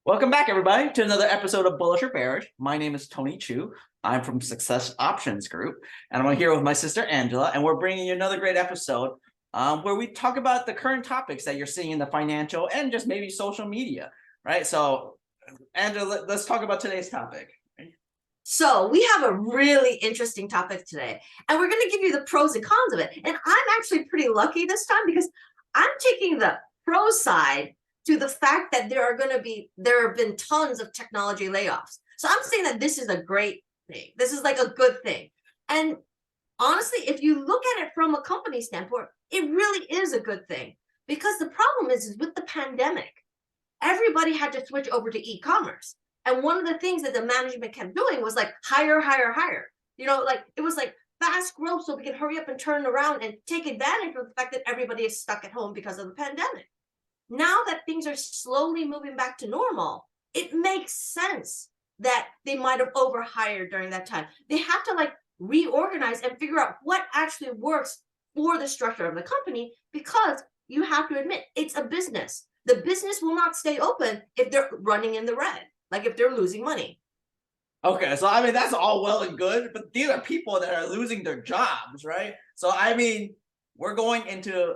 Welcome back, everybody, to another episode of Bullish or Bearish. My name is Tony Chu. I'm from Success Options Group, and I'm here with my sister Angela, and we're bringing you another great episode where we talk about the current topics that you're seeing in the financial and just maybe social media, right? So, Angela, let's talk about today's topic. So we have a really interesting topic today, and we're going to give you the pros and cons of it. And I'm actually pretty lucky this time because I'm taking the pro side to the fact that there have been tons of technology layoffs. So I'm saying that this is a great thing. This is like a good thing. And honestly, if you look at it from a company standpoint, it really is a good thing, because the problem is with the pandemic, everybody had to switch over to e-commerce. And one of the things that the management kept doing was like hire. Like it was like fast growth so we can hurry up and turn around and take advantage of the fact that everybody is stuck at home because of the pandemic. Now that things are slowly moving back to normal, it makes sense that they might have overhired during that time. They have to like reorganize and figure out what actually works for the structure of the company, because you have to admit it's a business. The business will not stay open if they're running in the red, like if they're losing money. Okay, so I mean, that's all well and good, but these are people that are losing their jobs, right? So I mean, we're going into,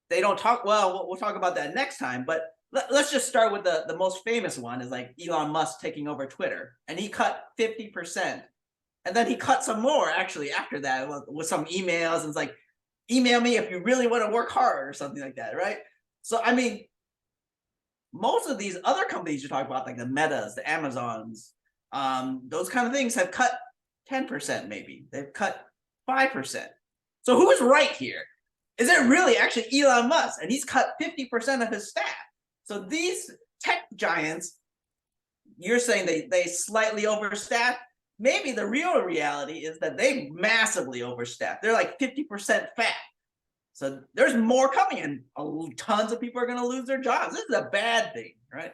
they don't talk, well, we'll talk about that next time, but let's just start with the most famous one is like Elon Musk taking over Twitter, and he cut 50%. And then he cut some more actually after that with some emails, and it's like, email me if you really want to work hard or something like that, right? So I mean, most of these other companies you talk about, like the Metas, the Amazons, those kind of things have cut 10% maybe. They've cut 5%. So who is right here? Is it really actually Elon Musk? And he's cut 50% of his staff. So these tech giants, you're saying they slightly overstaffed. Maybe the real reality is that they massively overstaffed. They're like 50% fat. So there's more coming, and tons of people are going to lose their jobs. This is a bad thing, right?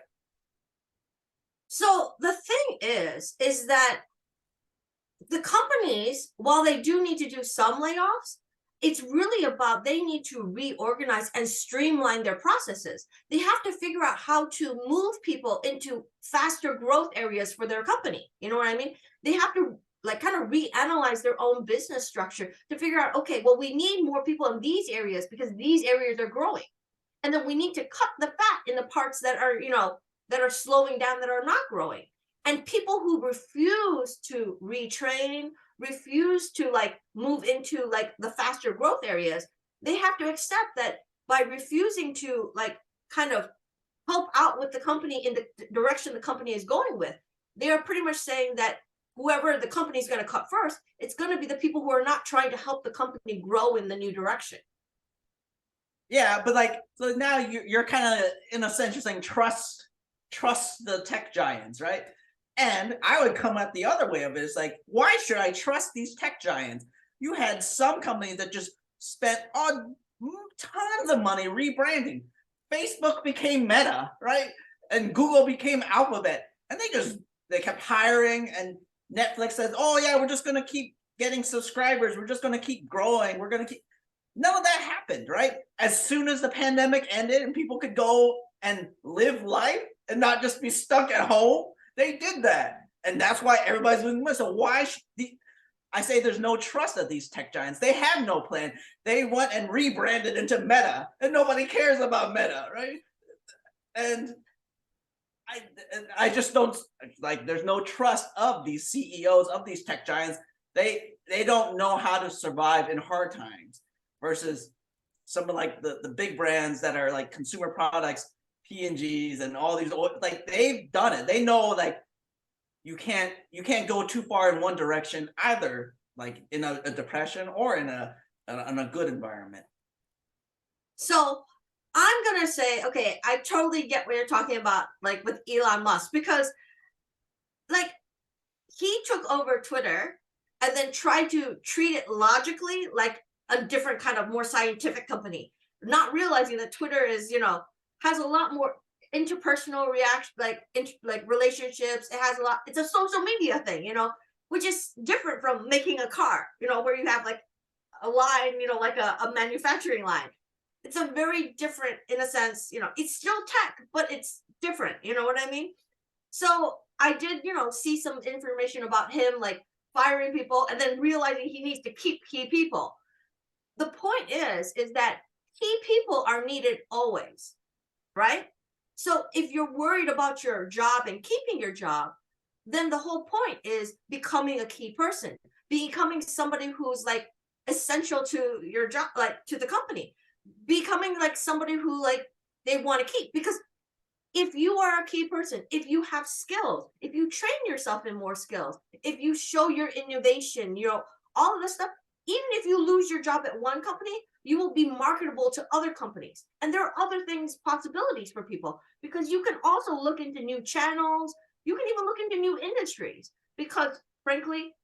So the thing is that the companies, while they do need to do some layoffs, it's really about they need to reorganize and streamline their processes. They have to figure out how to move people into faster growth areas for their company. You know what I mean? They have to like kind of reanalyze their own business structure to figure out, okay, well, we need more people in these areas because these areas are growing. And then we need to cut the fat in the parts that are, that are slowing down, that are not growing. And people who refuse to retrain, refuse to like move into like the faster growth areas, they have to accept that by refusing to like kind of help out with the company in the direction the company is going with, they are pretty much saying that whoever the company is going to cut first, it's going to be the people who are not trying to help the company grow in the new direction. Yeah, but like, so now you're kind of, in a sense, you're saying trust the tech giants, right? And I would come at the other way of it. It's like, why should I trust these tech giants? You had some companies that just spent tons of money rebranding. Facebook became Meta, right? And Google became Alphabet. And they kept hiring, and Netflix says, oh yeah, we're just going to keep getting subscribers. We're just going to keep growing. We're going to keep... None of that happened, right? As soon as the pandemic ended and people could go and live life and not just be stuck at home, they did that. And that's why everybody's losing money. So why I say there's no trust of these tech giants. They have no plan. They went and rebranded into Meta, and nobody cares about Meta, right? And I just don't like, there's no trust of these CEOs of these tech giants. They don't know how to survive in hard times, versus some of like the big brands that are like consumer products, P&Gs and all these, like they've done it. They know like you can't go too far in one direction either, like in a depression or in a good environment. So I'm gonna say, okay, I totally get what you're talking about, like with Elon Musk, because like he took over Twitter and then tried to treat it logically like a different kind of more scientific company, not realizing that Twitter is, has a lot more interpersonal reaction, like relationships. It has a lot. It's a social media thing, which is different from making a car, where you have like a line, like a manufacturing line. It's a very different, in a sense, it's still tech, but it's different. You know what I mean? So I did, see some information about him like firing people and then realizing he needs to keep key people. The point is that key people are needed always, right? So if you're worried about your job and keeping your job, then the whole point is becoming a key person, becoming somebody who's like essential to your job, like to the company, becoming like somebody who like they want to keep. Because if you are a key person, if you have skills, if you train yourself in more skills, if you show your innovation, all of this stuff, even if you lose your job at one company, you will be marketable to other companies. And there are other things, possibilities for people, because you can also look into new channels. You can even look into new industries because frankly,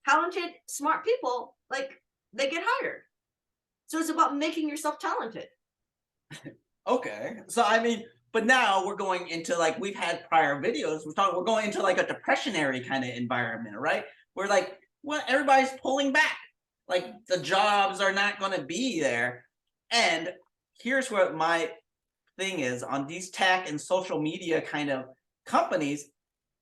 talented, smart people, like they get hired. So it's about making yourself talented. Okay. So I mean, but now we're going into like we've had prior videos. We're going into like a depressionary kind of environment, right? Where like everybody's pulling back. Like the jobs are not going to be there. And here's what my thing is on these tech and social media kind of companies,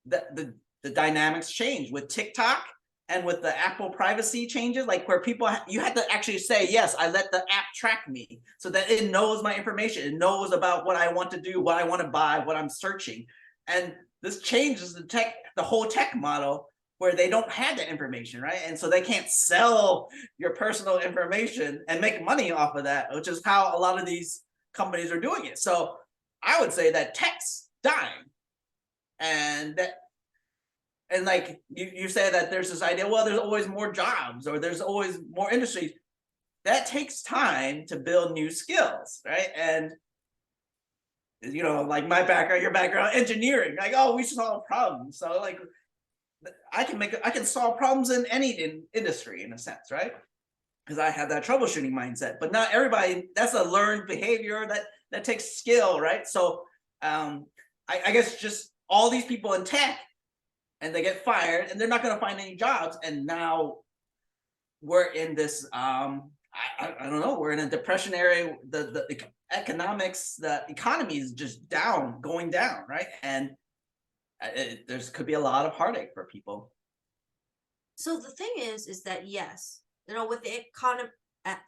the dynamics change with TikTok and with the Apple privacy changes, like where people you had to actually say, yes, I let the app track me so that it knows my information. It knows about what I want to do, what I want to buy, what I'm searching. And this changes the whole tech model where they don't have that information, right? And so they can't sell your personal information and make money off of that, which is how a lot of these companies are doing it. So I would say that tech's dying. And like you say that there's this idea, well, there's always more jobs or there's always more industries. That takes time to build new skills, right? And like my background, your background, engineering, like, oh, we solve problems. So like I can solve problems in any industry in a sense, right? Because I have that troubleshooting mindset. But not everybody, that's a learned behavior that takes skill, right? So I guess just all these people in tech, and they get fired and they're not going to find any jobs. And now we're in this, I don't know, we're in a depressionary, the economics, the economy is just going down, right? And there's could be a lot of heartache for people. So the thing is that yes, with the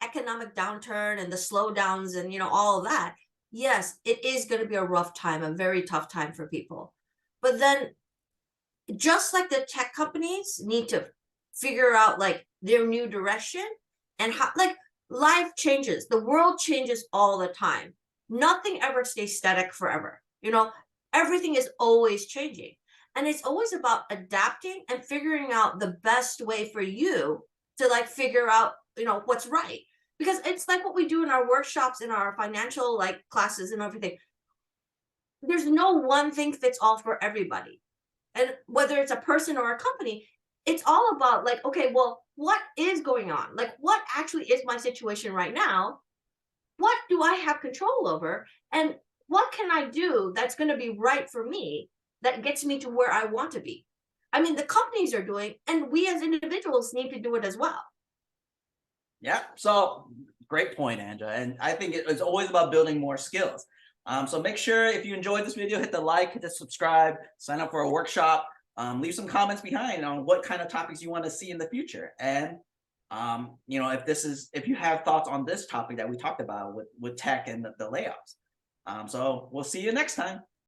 economic downturn and the slowdowns and all of that, yes, it is going to be a rough time, a very tough time for people. But then just like the tech companies need to figure out like their new direction and how like life changes, the world changes all the time. Nothing ever stays static forever. Everything is always changing. And it's always about adapting and figuring out the best way for you to like figure out, what's right. Because it's like what we do in our workshops, in our financial like classes and everything. There's no one thing fits all for everybody. And whether it's a person or a company, it's all about like, okay, well, what is going on? Like, what actually is my situation right now? What do I have control over? And what can I do that's going to be right for me that gets me to where I want to be? I mean, the companies are doing, and we as individuals need to do it as well. Yeah. So great point, Angela. And I think it's always about building more skills. So make sure if you enjoyed this video, hit the like, hit the subscribe, sign up for a workshop, leave some comments behind on what kind of topics you want to see in the future. And, if you have thoughts on this topic that we talked about with tech and the layoffs. So we'll see you next time.